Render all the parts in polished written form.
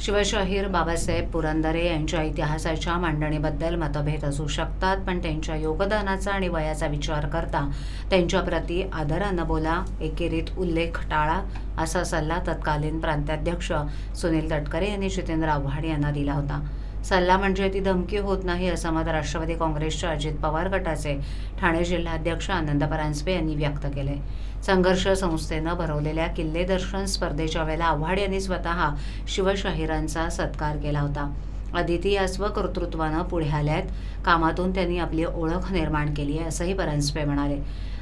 शिवशाहीर बाबासाहेब पुरंदरे यांच्या इतिहासाच्या मांडणीबद्दल मतभेद असू शकतात, पण त्यांच्या योगदानाचा आणि वयाचा विचार करता त्यांच्याप्रती आदरानं बोला, एकेरीत उल्लेख टाळा, असा सल्ला तत्कालीन प्रांताध्यक्ष सुनील तटकरे यांनी जितेंद्र आव्हाड यांना दिला होता. सल्ला म्हणजे ती धमकी होत नाही, असं मत राष्ट्रवादी काँग्रेसच्या अजित पवार गटाचे ठाणे जिल्हाध्यक्ष आनंद परांजपे यांनी व्यक्त केले. संघर्ष संस्थेनं भरवलेल्या किल्ले दर्शन स्पर्धेच्या वेळेला आव्हाड यांनी स्वतः शिवशाहिरांचा सत्कार केला होता. अदिती या स्वकर्तृत्वानं पुढे आल्यात, कामातून त्यांनी आपली ओळख निर्माण केली आहे, असंही परांजपे म्हणाले.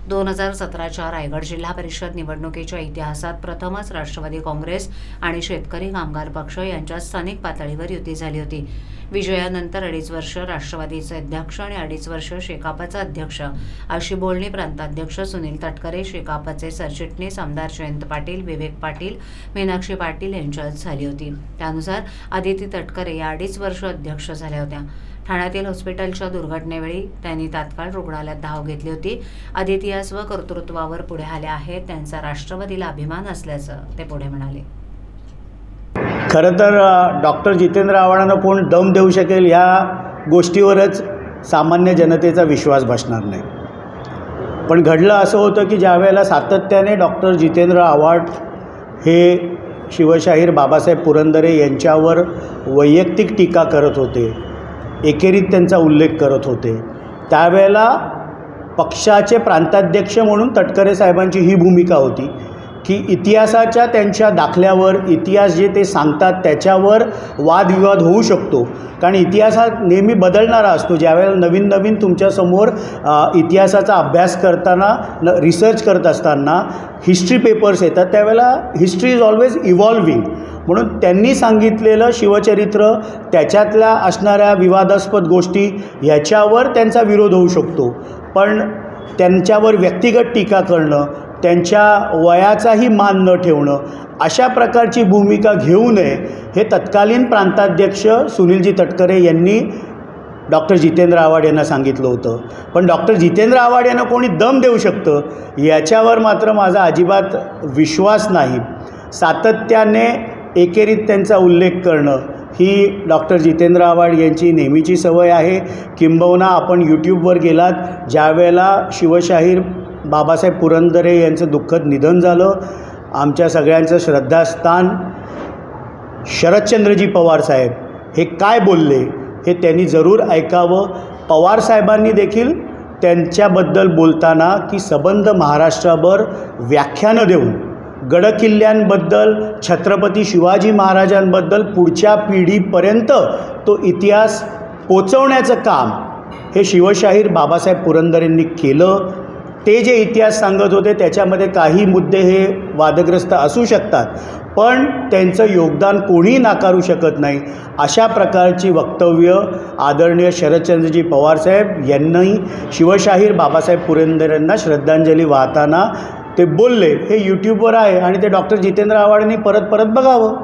2017च्या रायगड जिल्हा परिषद निवडणुकीच्या इतिहासात प्रथमच राष्ट्रवादी काँग्रेस आणि शेतकरी कामगार पक्ष यांच्यात स्थानिक पातळीवर युती झाली होती. विजयानंतर 2.5 वर्ष राष्ट्रवादीचे अध्यक्ष आणि 2.5 वर्ष शेकापचा अध्यक्ष अशी बोलणी प्रांताध्यक्ष सुनील तटकरे, शेकापचे सरचिटणीस आमदार जयंत पाटील, विवेक पाटील, मीनाक्षी पाटील यांच्यात झाली होती. त्यानुसार आदिती तटकरे या 2.5 वर्ष अध्यक्ष झाल्या होत्या. ठाण्यातील हॉस्पिटलच्या दुर्घटनेवेळी त्यांनी तात्काळ रुग्णालयात धाव घेतली होती. आदिती या स्वकर्तृत्वावर पुढे आल्या आहेत, त्यांचा राष्ट्रवादीला अभिमान असल्याचं ते पुढे म्हणाले. खरं तर डॉक्टर जितेंद्र आव्हाडांना कोण दम देऊ शकेल या गोष्टीवरच सामान्य जनतेचा विश्वास बसणार नाही. पण घडलं असं होतं की ज्या वेळेला सातत्याने डॉक्टर जितेंद्र आव्हाड हे शिवशाहीर बाबासाहेब पुरंदरे यांच्यावर वैयक्तिक टीका करत होते, एकेरीत त्यांचा उल्लेख करत होते, त्यावेळेला पक्षाचे प्रांताध्यक्ष म्हणून तटकरे साहेबांची ही भूमिका होती की इतिहासाच्या त्यांच्या दाखल्यावर, इतिहास जे ते सांगतात त्याच्यावर वादविवाद होऊ शकतो, कारण इतिहास हा नेहमी बदलणारा असतो. ज्यावेळेला नवीन नवीन तुमच्यासमोर इतिहासाचा अभ्यास करताना, रिसर्च करत असताना हिस्ट्री पेपर्स येतात, त्यावेळेला हिस्ट्री इज ऑलवेज इव्हॉल्विंग. म्हणून त्यांनी सांगितलेलं शिवचरित्र, त्याच्यातल्या असणाऱ्या विवादास्पद गोष्टी ह्याच्यावर त्यांचा विरोध होऊ शकतो, पण त्यांच्यावर व्यक्तिगत टीका करणं, त्यांच्या वयाचाही मान न ठेवणं, अशा प्रकारची भूमिका घेऊ नये हे तत्कालीन प्रांताध्यक्ष सुनीलजी तटकरे यांनी डॉक्टर जितेंद्र आव्हाड यांना सांगितलं होतं. पण डॉक्टर जितेंद्र आव्हाड यांना कोणी दम देऊ शकतं याच्यावर मात्र माझा अजिबात विश्वास नाही. सातत्याने एकेरीत त्यांचा उल्लेख करणं ही डॉक्टर जितेंद्र आव्हाड यांची नेहमीची सवय आहे. किंबहुना आपण यूट्यूबवर गेलात, ज्यावेळेला शिवशाहीर बाबासाहेब पुरंदरे यांचं दुःखद निधन झालं, आमच्या सगळ्यांचं श्रद्धास्थान शरदचंद्रजी पवार साहेब हे काय बोलले हे त्यांनी जरूर ऐकावं. पवारसाहेबांनी देखील त्यांच्याबद्दल बोलताना की सबंध महाराष्ट्राभर व्याख्यानं देऊन गडकिल्ल्यांबद्दल, छत्रपती शिवाजी महाराजांबद्दल पुढच्या पिढीपर्यंत तो इतिहास पोचवण्याचं काम हे शिवशाहीर बाबासाहेब पुरंदरेंनी केलं. ते जे इतिहास सांगत होते त्याच्यामध्ये काही मुद्दे हे वादग्रस्त असू शकतात, पण त्यांचं योगदान कोणीही नाकारू शकत नाही. अशा प्रकारची वक्तव्य आदरणीय शरदचंद्रजी पवारसाहेब यांनी शिवशाहीर बाबासाहेब पुरंदरेंना श्रद्धांजली वाहताना ते बोलले. हे यूट्यूबवर आहे आणि ते डॉक्टर जितेंद्र आव्हाडांनी परत बघावं.